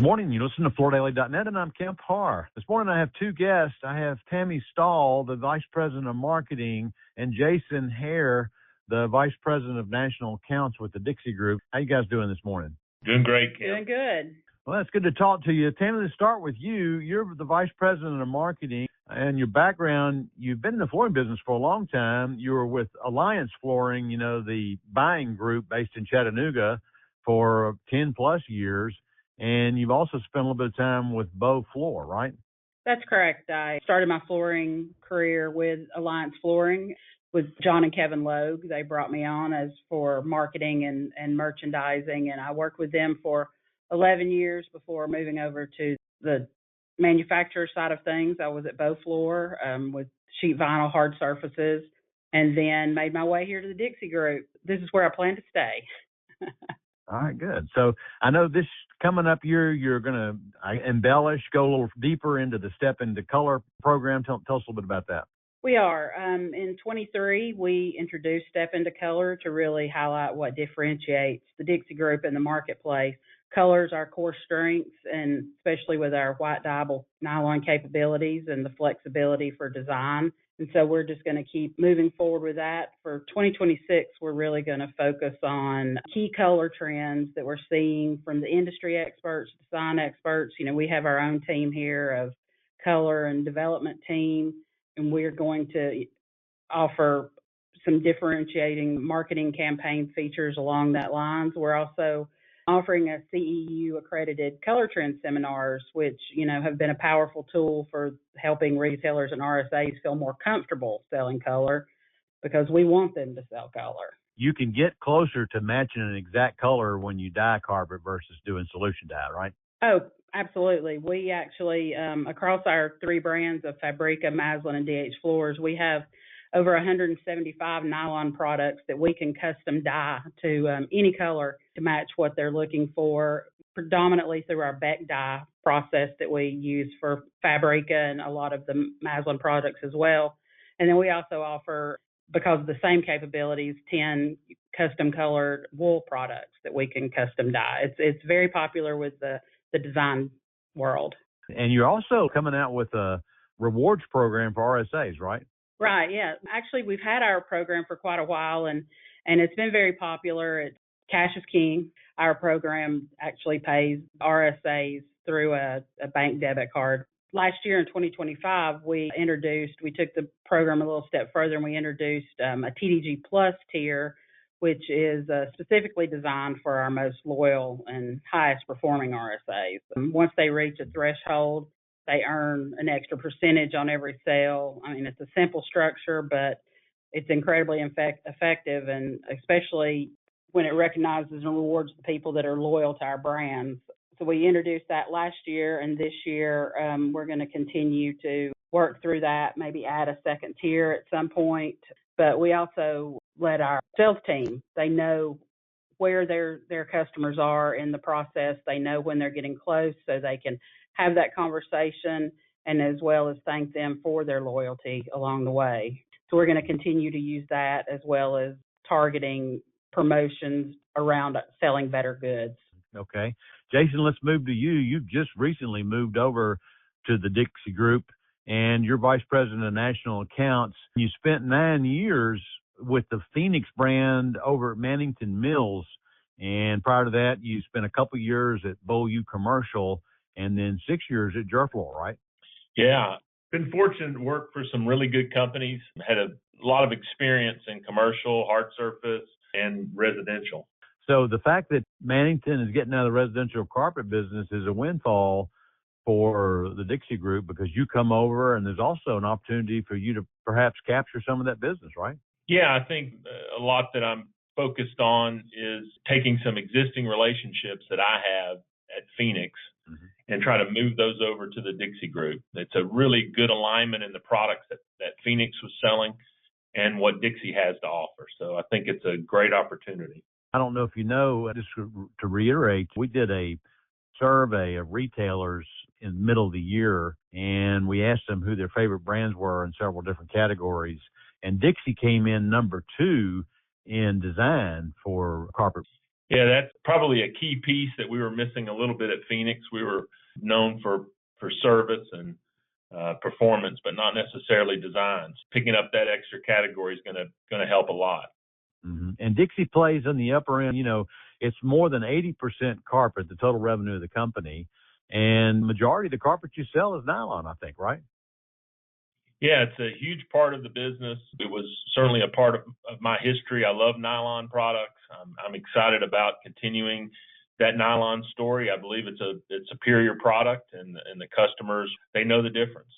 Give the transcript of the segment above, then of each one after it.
morning. You listen to FloorDaily.net, and I'm Kemp Harr. This morning I have two guests. I have Tami Stahl, the Vice President of Marketing, and Jason Hare, the Vice President of National Accounts with the Dixie Group. How you guys doing this morning? Doing great, Kemp. Doing good. Well, it's good to talk to you. Tami, let's start with you. You're the Vice President of Marketing, and your background, you've been in the flooring business for a long time. You were with Alliance Flooring, the buying group based in Chattanooga, for 10-plus years. And you've also spent a little bit of time with Bow Floor, right? That's correct. I started my flooring career with Alliance Flooring with John and Kevin Logue. They brought me on as for marketing and merchandising, and I worked with them for 11 years before moving over to the manufacturer side of things. I was at Bow Floor with sheet vinyl hard surfaces, and then made my way here to the Dixie Group. This is where I plan to stay. All right, good. So I know this coming up year, you're going to embellish, go a little deeper into the Step Into Color program. Tell us a little bit about that. We are. In 23, we introduced Step Into Color to really highlight what differentiates the Dixie Group in the marketplace. Color's our core strengths, and especially with our white dyable nylon capabilities and the flexibility for design. And so we're just going to keep moving forward with that. For 2026, we're really going to focus on key color trends that we're seeing from the industry experts, design experts. We have our own team here of color and development team, and we're going to offer some differentiating marketing campaign features along that lines. We're also offering a CEU accredited color trend seminars, which, have been a powerful tool for helping retailers and RSAs feel more comfortable selling color, because we want them to sell color. You can get closer to matching an exact color when you dye carpet versus doing solution dye, right? Oh, absolutely. We actually, across our three brands of Fabrica, Maslin, and DH Floors, we have over 175 nylon products that we can custom dye to any color to match what they're looking for, predominantly through our Beck dye process that we use for Fabrica and a lot of the Maslin products as well. And then we also offer, because of the same capabilities, 10 custom colored wool products that we can custom dye. It's very popular with the design world. And you're also coming out with a rewards program for RSAs, right? Right, yeah. Actually, we've had our program for quite a while, and it's been very popular. Cash is King. Our program actually pays RSAs through a bank debit card. Last year in 2025, we took the program a little step further, and we introduced a TDG Plus tier, which is specifically designed for our most loyal and highest performing RSAs. Once they reach a threshold, they earn an extra percentage on every sale. I mean, it's a simple structure, but it's incredibly effective, and especially when it recognizes and rewards the people that are loyal to our brands. So we introduced that last year, and this year we're going to continue to work through that, maybe add a second tier at some point. But we also let our sales team, they know where their customers are in the process. They know when they're getting close, so they can have that conversation, and as well as thank them for their loyalty along the way. So we're going to continue to use that, as well as targeting promotions around selling better goods. Okay. Jason, let's move to you. You've just recently moved over to the Dixie Group, and you're Vice President of National Accounts. You spent 9 years with the Phoenix brand over at Mannington Mills, and prior to that, you spent a couple years at Beaulieu Commercial, and then 6 years at Jerfloor, right? Yeah. Been fortunate to work for some really good companies. Had a lot of experience in commercial, hard surface, and residential. So the fact that Mannington is getting out of the residential carpet business is a windfall for the Dixie Group, because you come over and there's also an opportunity for you to perhaps capture some of that business, right? Yeah, I think a lot that I'm focused on is taking some existing relationships that I have at Phoenix and try to move those over to the Dixie Group. It's a really good alignment in the products that Phoenix was selling and what Dixie has to offer. So I think it's a great opportunity. I don't know if you know, just to reiterate, we did a survey of retailers in the middle of the year, and we asked them who their favorite brands were in several different categories. And Dixie came in number 2 in design for carpet. Yeah, that's probably a key piece that we were missing a little bit at Phoenix. We were known for service and performance, but not necessarily designs. Picking up that extra category is going to help a lot. Mm-hmm. And Dixie plays in the upper end. It's more than 80% carpet, the total revenue of the company, and majority of the carpet you sell is nylon, I think, right? Yeah, it's a huge part of the business. It was certainly a part of my history. I love nylon products. I'm excited about continuing that nylon story. I believe it's a superior product, and the customers, they know the difference.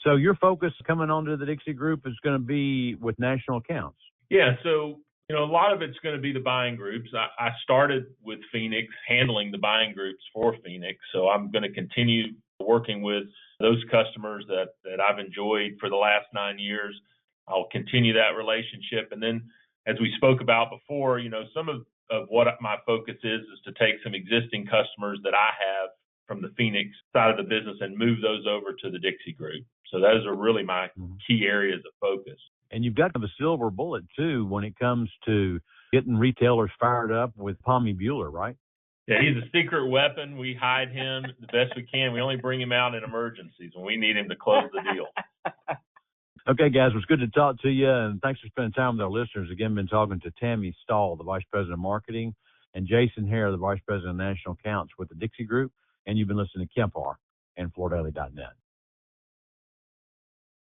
So your focus coming onto the Dixie Group is going to be with national accounts. Yeah, so a lot of it's going to be the buying groups. I started with Phoenix handling the buying groups for Phoenix, so I'm going to continue working with those customers that I've enjoyed for the last 9 years. I'll continue that relationship. And then, as we spoke about before, some of what my focus is to take some existing customers that I have from the Phoenix side of the business and move those over to the Dixie Group. So those are really my key areas of focus. And you've got a silver bullet, too, when it comes to getting retailers fired up with Tommy Bueller, right? Yeah, he's a secret weapon. We hide him the best we can. We only bring him out in emergencies when we need him to close the deal. Okay, guys, it was good to talk to you, and thanks for spending time with our listeners. Again, been talking to Tami Stahl, the Vice President of Marketing, and Jason Harr, the Vice President of National Accounts with the Dixie Group, and you've been listening to Kemp Harr and FloorDaily.net.